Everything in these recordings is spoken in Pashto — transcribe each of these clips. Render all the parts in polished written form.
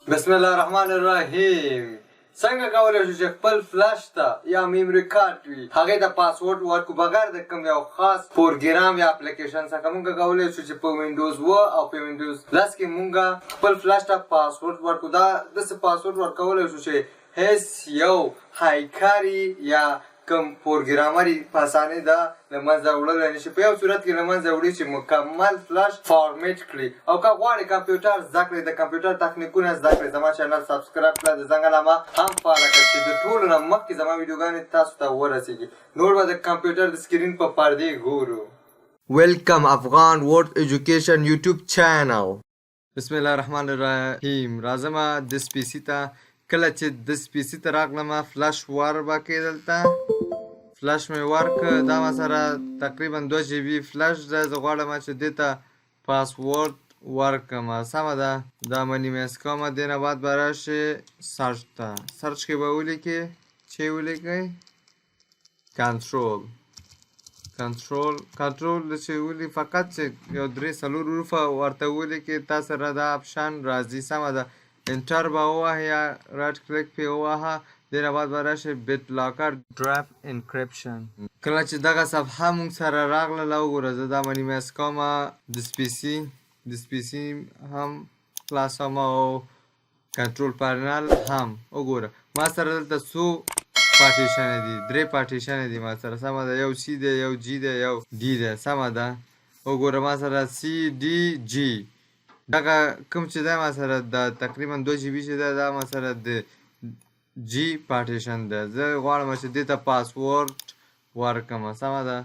بسم الله الرحمن الرحیم. څنګه کولای شو چې خپل فلش ته یا میموري کارت وي هغې ته پاسورډ ورکړو بغیر د کوم یو خاص پروګرام یا اپلیکیشن څخه موږ کولی شو چې په وینډوز 10 او په وینډوز 10 کې موږ خپل فلش ته پاسورډ ورکړو. دا داسې پاسورډ ورکولی شو چې هیڅ یو هایکري یا کوم پروګرامري په اسانۍ دا له منځه وړلی نشي. په یو صورت کې له منځه وړي چې مکمل فلش فارمیټ کړي. او که غواړې کمپیوټر زده کړې، د کمپیوټر تخنیکونه زده کړې، زما چینل سبسکرایب کړه، د زنګ علامه هم فعاله کړه چې د ټولو نه مخکې زما ویډیوګانې تاسو ته ورسېږي. نور به د کمپیوټر د سکرین په پردې ګورو. ویلکم افغان ورډ ایجوکیشن یوټیوب چینل. بسم الله الرحمن الرحیم. راځم د سپیسي ته. کله چې د سپیسي ته راغلم فلش وربکې دلته فلش مې ورکړ. دا ما سره تقریبا 2 جی بي فلش ده. زه غواړم چې دې ته پاسورډ ورکړم. سمه ده. دا منیمیز کوم. دې نه بعد به راشئ سرچ ته. سرچ کې به ولیکئ چې ولیکئ کنټرول چې ولي فقط چې یو 3-4 حروفه ورته ولیکئ. تا سره دا اپشن راځي. سمه ده. انټر به ووهئ یا رایټ کلیک پې ووهه. دې نه بعد به راشئ بیت لاکر ډرایو انکریپشن. کله چې دغه صفحه موږ سره راغله وګوره زه دا منیمیز کوم. د سپیسي هم خلاصوم او کنټرول پانل هم. وګوره ما سره دلته څو پارټیشنې دي؟ 3 پارټیشنې دي ما سره. سمه ده. یو سی دی، یو جی دی، یو ډي دی. سمه ده. وګوره ما سره سی ډي جي دغه کوم چې دی ما سره د تقریبا 2 جی بي چې دی دا ما سره د جی پارټیشن ده. زه غواړم چې دې ته پاسورډ ورکړم. سمه ده.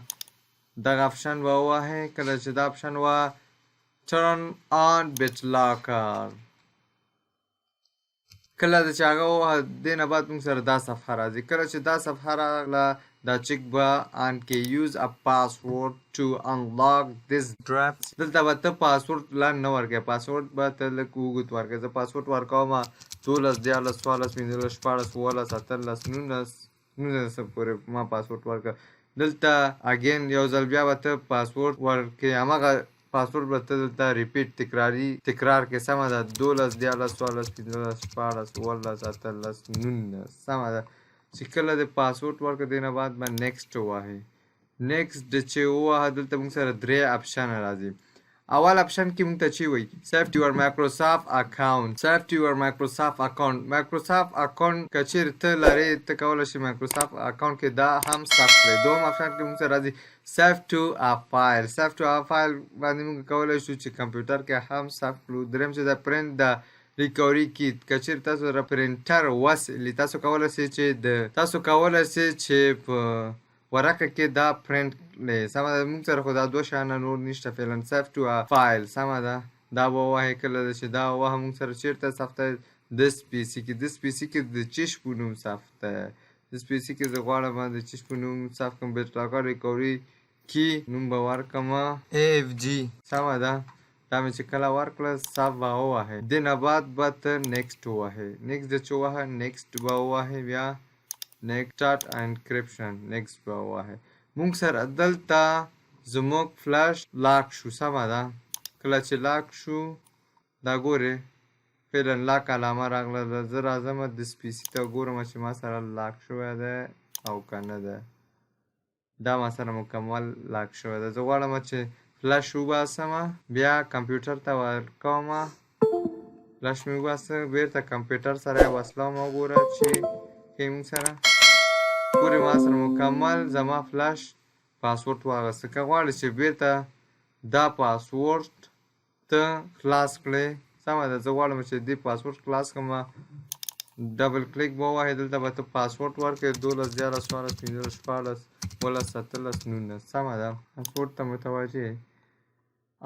دغه اپشن به ووهئ. کله چې دا اپشن turn on BitLocker کله چې هغه ووهه دې نه بعد موږ سره دا صفحه راځي. کله چې دا صفحه راغله دا چک به آن کې use a password to unlock this drive. دلته به ته پاسورډ لا نه ورکوې. پاسورډ به ته لږ اوږد ورکوې. زه پاسورډ ورکوم 12 14 14 15 16 17 17 19 پورې ما پاسورډ ورکړه. دلته اګین یو ځل بیا به ته پاسورډ ورکوې. هماغه پاسورډ به ته دلته ریپیټ تکرار کې. سمه ده. 12 14 14 15 16 17 17 19. سمه ده. چې کله د پاسورډ ورکړه دې نه بعد به نیکسټ ووهئ. نیکسټ چې ووهه دلته موږ سره 3 اپشن راځي. اول اپشن کې موږ ته چې وایي سیف یور مایکروسافټ اکاونټ. مایکروسافټ اکاونټ که چیرې ته لرې ته کولی شې مایکروسافټ اکاونټ کې دا هم ثبت کړې. دوم اپشن کې موږ سره راځي سیف ټو ا فایل باندې موږ کولی شو چې کمپیوټر کې هم ثبت کړو. دریم چې د پرنټ د ریکوري کیټ که چیرې تاسو سره پرنټر وسیلې تاسو کولی شئ چې په ورقه کې دا پرنټ کړئ. سمه ده. موږ سره خو دا 2 شیانه نور نشته فعلا. سیف ټو ا فایل. سمه ده. دا به ووهئ. کله چې دا ووهه موږ سره چیرته ثبت دی؟ د سپیسي کې د چش په نوم ثبت دی. د سپیسي کې زه غواړم د چش په نوم ثبت کړم. بیت لاکر ریکوري کی نوم به ورکړم AFG. سمه ده. دا مې چې کله ورکړه ثبت به ووهئ. دې نه بعد به ته نیکسټ ووهئ. نیکسټ چې ووهه نیکسټ به ووهئ. بیا نیکسټ انکریپشن نیکسټ به ووهئ. موږ سره دلته زموږ فلش لاک شو. سمه ده. کله چې لاک شو دا ګورې فعلا لاک علامه راغله. زه راځم د سپیسي ته ګورم چې ما سره لاک شوی دی او که نه ده. دا ما سره مکمل لاک شوی دی. زه غواړم چې فلش وباسم بیا کمپیوټر ته ورکوم. فلش مې وباسه بیرته کمپیوټر سره یې وصلوم. وګوره چې ښایي موږ سره پورې ما سره مکمل زما فلش پاسورډ واخیسته. که غواړې چې بیرته دا پاسورډ ته خلاص کړې. سمه ده. زه غواړم چې دې پاسورډ خلاص کړم. ډبل کلیک به ووهئ. دلته به ته پاسورډ ورکړې 12 14 14 15 16 17 17 19. سمه ده. پاسورډ ته متوجه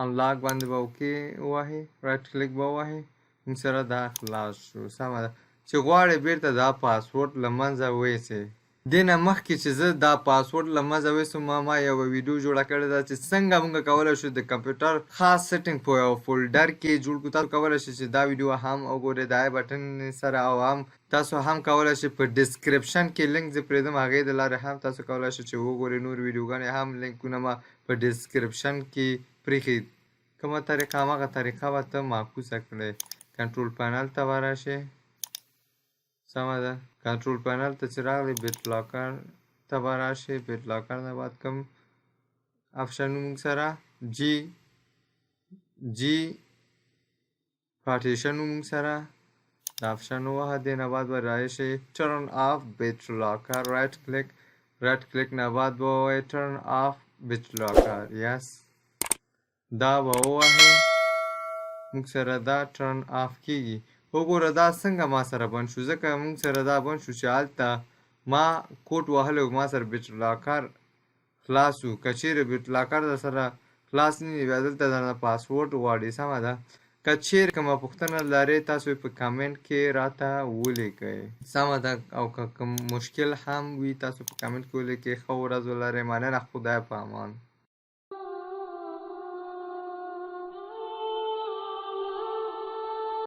انلاک باندې به اوکې ووهئ. رایټ کلیک به ووهئ. موږ سره دا خلاص شو. سمه ده. چې غواړې بیرته دا پاسورډ له منځه ویسې. دې نه مخکې چې زه دا پاسورډ له منځه ویسم ما یوه ویډیو جوړه کړې ده چې څنګه موږ کولی شو د کمپیوټر خاص سیټینګ په یو فولډر کې جوړ کړو. تاسو کولی شئ چې دا ویډیو هم وګورئ د آی بټن سره او هم تاسو هم کولی شئ په ډسکرپشن کې لینک زه پرېږدم هغې د لارې هم تاسو کولی شئ چې وګورئ نور ویډیوګانې هم لینکونه ما په ډسکرپشن کې پرېښي. کومه طریقه هماغه طریقه به ته معکوسه کړئ. کنټرول پینل ته به راشئ. سمه ده. کنټرول پینل ته چې راغلی بیټ لاکر ته به راشئ. بیټ لاکر نه بعد کوم آپشن موږ سره جی پارټیشن موږ سره د آپشن ووهه. دې نه بعد به راشئ ټرن آف بیټ لاکر. رایټ کلیک نه بعد به ووایئ ټرن آف بیټ لاکر. یس دا به ووهئ. موږ سره دا ټرن آف کیږي. وګوره دا څنګه ما سره بند شو، ځکه موږ سره دا بند شو چې هلته ما کوډ وهلی و، ما سره بیټ لاکر خلاص و. که چیرې بیټ لاکر در سره خلاص نه وي بیا دلته درنه پاسورډ غواړي. سمه ده. که چیرې کومه پوښتنه لرئ تاسو په کامنټ کې راته ولیکئ. سمه ده. او که کوم مشکل هم وي تاسو په کامنټ کې ولیکئ. ښه ورځ ولرئ. مننه. خدای په امان.